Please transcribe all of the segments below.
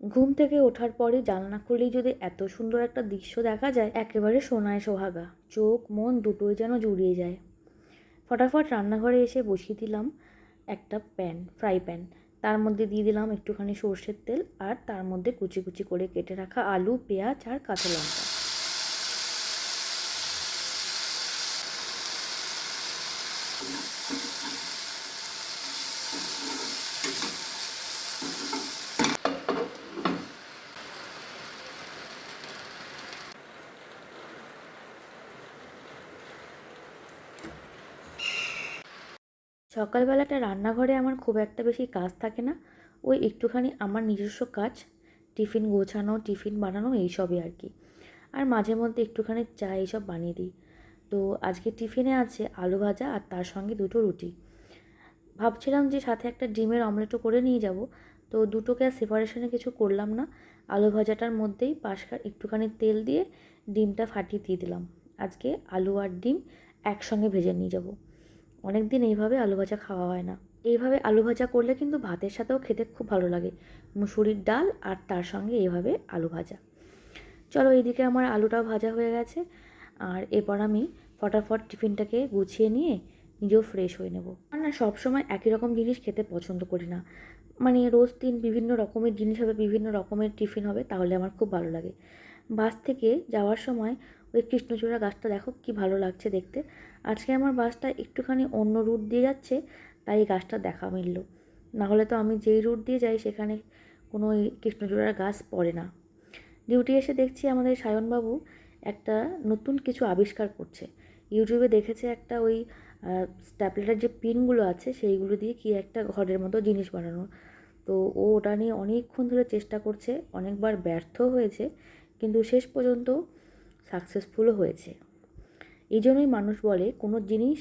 ঘুম থেকে ওঠার পরে জানলা খুলেই যদি এত সুন্দর একটা দৃশ্য দেখা যায়, একেবারে সোনায় সোহাগা, চোখ মন দুটোই যেন জুড়িয়ে যায়। ফটাফট রান্নাঘরে এসে বসিয়ে দিলাম একটা ফ্রাই প্যান। তার মধ্যে দিয়ে দিলাম একটুখানি সর্ষের তেল, আর তার মধ্যে কুচি কুচি করে কেটে রাখা আলু, পেঁয়াজ আর কাঁচা লঙ্কা। সকালবেলাটা রান্নাঘরে আমার খুব একটা বেশি কাজ থাকে না, ওই একটুখানি আমার নিজস্ব কাজ, টিফিন গোছানো, টিফিন বানানো, এইসবই আর কি। আর মাঝে মধ্যে একটুখানি চা এইসব বানিয়ে দিই। তো আজকে টিফিনে আছে আলু ভাজা আর তার সঙ্গে দুটো রুটি। ভাবছিলাম যে সাথে একটা ডিমের অমলেটও করে নিয়ে যাব, তো দুটোকে আর সেপারেশনে কিছু করলাম না। আলু ভাজাটার মধ্যেই একটুখানি তেল দিয়ে ডিমটা ফাটিয়ে দিয়ে দিলাম। আজকে আলু আর ডিম একসঙ্গে ভেজে নিয়ে যাব। অনেক দিন এইভাবে আলু ভাজা খাওয়া হয় না। এইভাবে আলু ভাজা করলে কিন্তু ভাতের সাথেও খেতে খুব ভালো লাগে। মুসুরির ডাল আর তার সঙ্গে এইভাবে আলু ভাজা। চলো, এইদিকে আমার আলুটাও ভাজা হয়ে গেছে, আর এরপর আমি ফটাফট টিফিনটাকে গুছিয়ে নিয়ে নিজেও ফ্রেশ হয়ে নেব। আর না, সবসময় একই রকম জিনিস খেতে পছন্দ করি না। মানে রোজ দিন বিভিন্ন রকমের জিনিস হবে, বিভিন্ন রকমের টিফিন হবে, তাহলে আমার খুব ভালো লাগে। বাস থেকে যাওয়ার সময় ওই কৃষ্ণচূড়া গাছটা দেখো কি ভালো লাগছে দেখতে। আজকে আমার বাসটা একটুখানি অন্য রুট দিয়ে যাচ্ছে, তাই এই গাছটা দেখা মিলল। নাহলে তো আমি যেই রুট দিয়ে যাই সেখানে কোনো এই কৃষ্ণচূড়ার গাছ পড়ে না। ডিউটি এসে দেখছি আমাদের সায়নবাবু একটা নতুন কিছু আবিষ্কার করছে। ইউটিউবে দেখেছে একটা ওই স্ট্যাপলারের যে পিনগুলো আছে সেইগুলো দিয়ে কি একটা ঘরের মতো জিনিস বানানো। তো ও ওটা নিয়ে অনেকক্ষণ ধরে চেষ্টা করছে, অনেকবার ব্যর্থ হয়েছে, কিন্তু শেষ পর্যন্ত সাকসেসফুলও হয়েছে। এই জন্যই মানুষ বলে কোনো জিনিস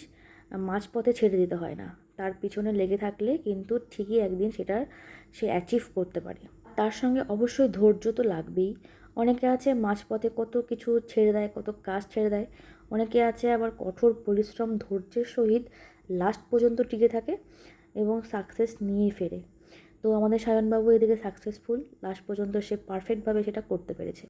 মাঝপথে ছেড়ে দিতে হয় না, তার পিছনে লেগে থাকলে কিন্তু ঠিকই একদিন সে অ্যাচিভ করতে পারে। তার সঙ্গে অবশ্যই ধৈর্য তো লাগবেই। অনেকে আছে মাঝপথে কত কিছু ছেড়ে দেয়, কত কাজ ছেড়ে দেয়। অনেকে আছে আবার কঠোর পরিশ্রম ধৈর্যের সহিত লাস্ট পর্যন্ত টিকে থাকে এবং সাকসেস নিয়ে ফেরে। তো আমাদের সায়নবাবু এদিকে সাকসেসফুল, লাস্ট পর্যন্ত সে পারফেক্টভাবে সেটা করতে পেরেছে।